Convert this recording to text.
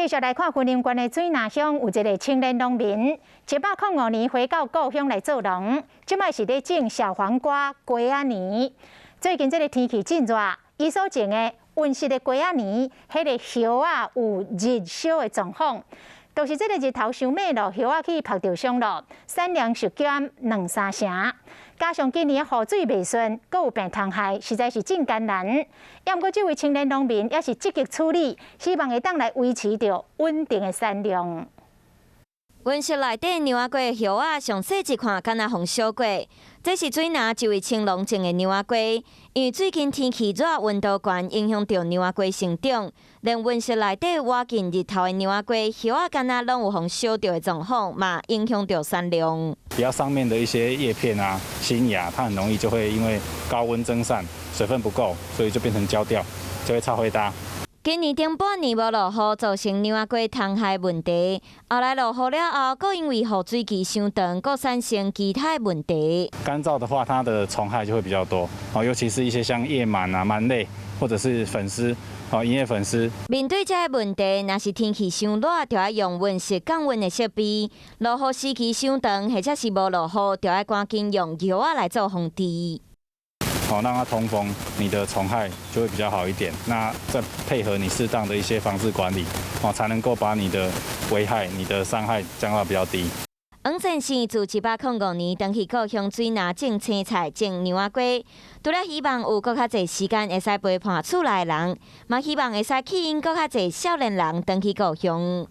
继续来看云林县的水南乡有一个青年农民，105年回到故乡来做农，即摆是咧种小黄瓜、瓜仔泥。最近这个天气真热，伊所种的温室的瓜仔泥，迄个叶啊有日烧的状况，就是这个日头伤猛咯，叶啊去晒着伤咯，产量是减2-3成。加上今年雨水未顺，阁有病虫害，实在是真艰难。要毋过这位青年农民也是积极处理，希望会当来维持着稳定的产量。温室内底牛仔瓜的叶啊，上细一看，敢若风烧过。这是水南一位青农种的牛仔瓜，因为最近天气热、温度高，影响到牛仔瓜生长。连温室内底挖近日头的牛仔瓜叶啊，敢若拢有风烧掉的状况，嘛影响到产量。比较上面的一些叶片啊、新芽，它很容易就会因为高温蒸散，水分不够，所以就变成焦掉，就会超灰搭。今年顶半年无落雨，造成牛仔瓜虫害问题。后来落雨了后，阁因为雨水期伤长，阁产生其他的问题。干燥的话，它的虫害就会比较多，尤其是一些像叶螨啊、螨类，或者是粉丝。银叶粉丝。面对这个问题，若是天气伤热，就要用温室降温的设备；落雨时期伤长，或者是无落雨，就要赶紧用药啊来做防治。让它通风，你的虫害就会比较好一点。那再配合你适当的一些防治管理，才能够把你的危害、你的伤害降到比较低。黄先生自105年登去故乡水南种青菜、种牛仔瓜，除了希望有更较侪时间会使陪伴厝内人，嘛希望会使吸引更较侪少年人登去故乡。